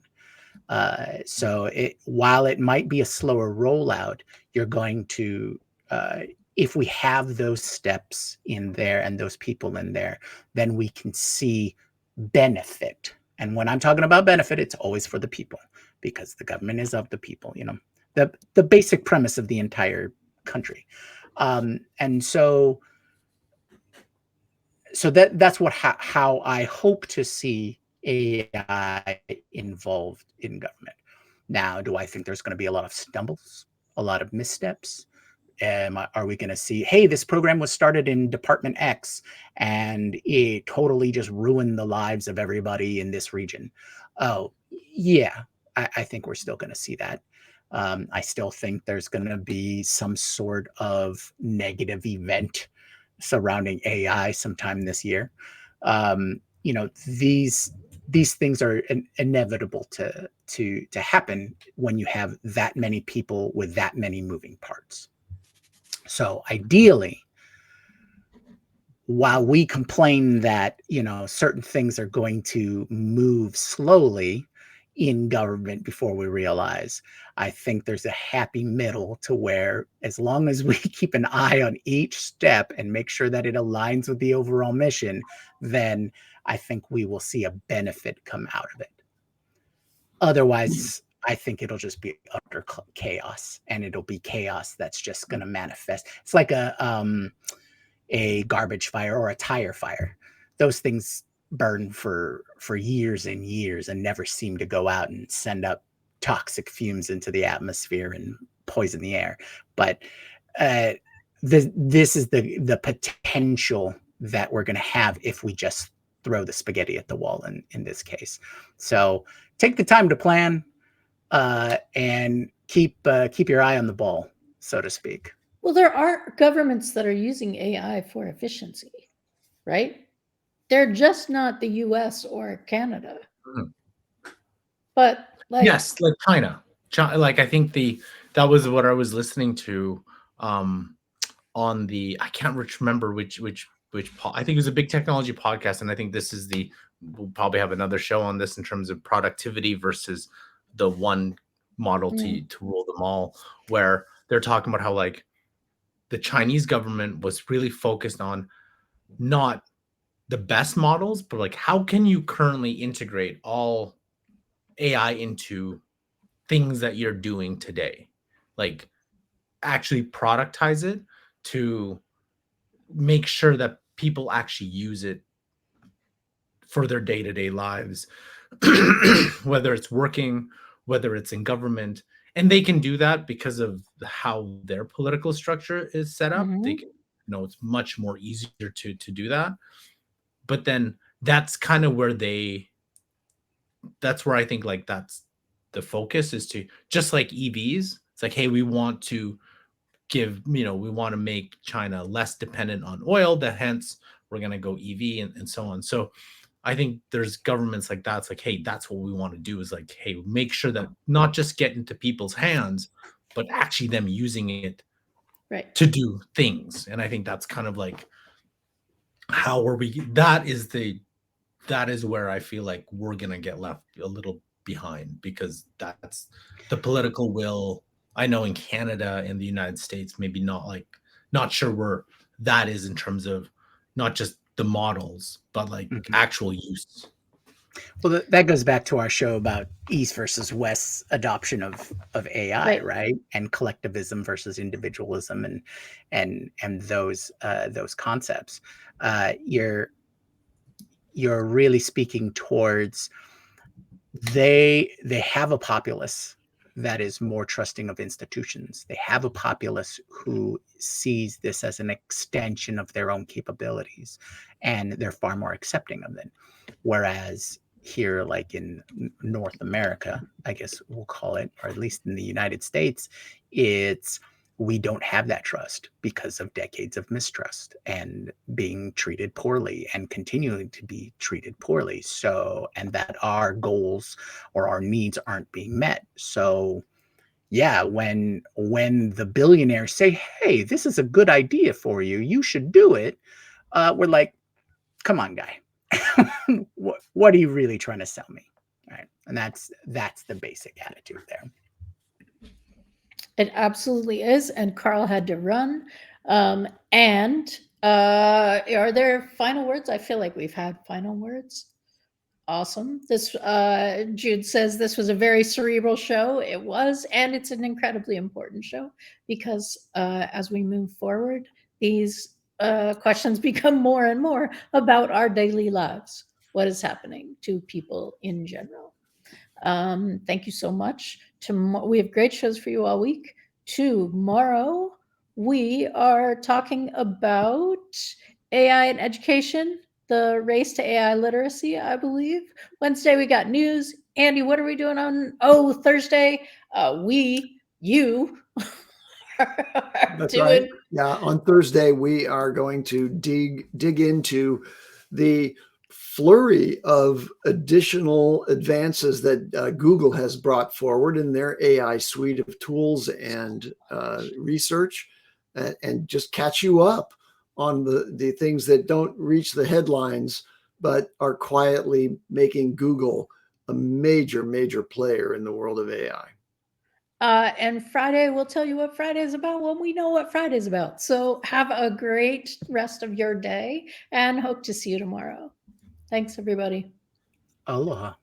So while it might be a slower rollout, you're going to, if we have those steps in there and those people in there, then we can see benefit. And when I'm talking about benefit, it's always for the people, because the government is of the people, you know, the basic premise of the entire country. And so that's how I hope to see AI involved in government. Now, do I think there's going to be a lot of stumbles, a lot of missteps? Are we going to see, hey, this program was started in Department X and it totally just ruined the lives of everybody in this region? Oh, yeah, I think we're still going to see that. I still think there's going to be some sort of negative event surrounding AI sometime this year. You know, these things are inevitable to happen when you have that many people with that many moving parts. So ideally, while we complain that, you know, certain things are going to move slowly in government before we realize, I think there's a happy middle to where, as long as we keep an eye on each step and make sure that it aligns with the overall mission, then I think we will see a benefit come out of it. Otherwise, I think it'll just be utter chaos, and it'll be chaos that's just going to manifest. It's like a garbage fire or a tire fire. Those things burn for years and years and never seem to go out and send up toxic fumes into the atmosphere and poison the air. But this is the potential that we're going to have if we just throw the spaghetti at the wall in this case. So take the time to plan and keep your eye on the ball, so to speak. Well, there are governments that are using AI for efficiency, right? They're just not the US or Canada. Mhm. But like, Yes, like China. Like I think that was what I was listening to on I can't remember I think it was a big technology podcast, and I think this is we'll probably have another show on this in terms of productivity versus the one model to rule them all, where they're talking about how like the Chinese government was really focused on not the best models, but like how can you currently integrate all AI into things that you're doing today, like actually productize it to make sure that people actually use it for their day-to-day lives, whether it's working, whether it's in government. And they can do that because of how their political structure is set up. They can, it's much more easier to do that. But then that's kind of where that's where I think like that's the focus, is to, just like EVs. It's like, hey, we want to we want to make China less dependent on oil, that hence we're going to go EV and so on. So I think there's governments like that. It's like, hey, that's what we want to do, is like, hey, make sure that not just get into people's hands, but actually them using it right. to do things. And I think that's kind of like how that is where I feel like we're going to get left a little behind, because that's the political will. I know in Canada and the United States, maybe not sure where that is in terms of not just the models, but like actual use. Well, that goes back to our show about East versus West adoption of AI, right? And collectivism versus individualism, and those concepts. You're really speaking towards they have a populace that is more trusting of institutions. They have a populace who sees this as an extension of their own capabilities, and they're far more accepting of it. Whereas here, like in North America, I guess we'll call it, or at least in the United States, we don't have that trust because of decades of mistrust and being treated poorly and continuing to be treated poorly. So, and that our goals or our needs aren't being met. So, yeah, when the billionaires say, "Hey, this is a good idea for you, you should do it," we're like, "Come on, guy, what are you really trying to sell me?" Right, and that's the basic attitude there. It absolutely is, and Carl had to run. And are there final words? I feel like we've had final words. Awesome. This Jude says this was a very cerebral show. It was, and it's an incredibly important show, because as we move forward, these questions become more and more about our daily lives. What is happening to people in general? Thank you so much. We have great shows for you all week. Tomorrow, we are talking about AI and education, the race to AI literacy, I believe. Wednesday, we got news. Andy, what are we doing on Thursday? You That's doing right. Yeah, on Thursday we are going to dig into the flurry of additional advances that Google has brought forward in their AI suite of tools and research, and just catch you up on the things that don't reach the headlines, but are quietly making Google a major player in the world of AI. And Friday, we'll tell you what Friday is about when we know what Friday is about. So have a great rest of your day, and hope to see you tomorrow. Thanks, everybody. Aloha.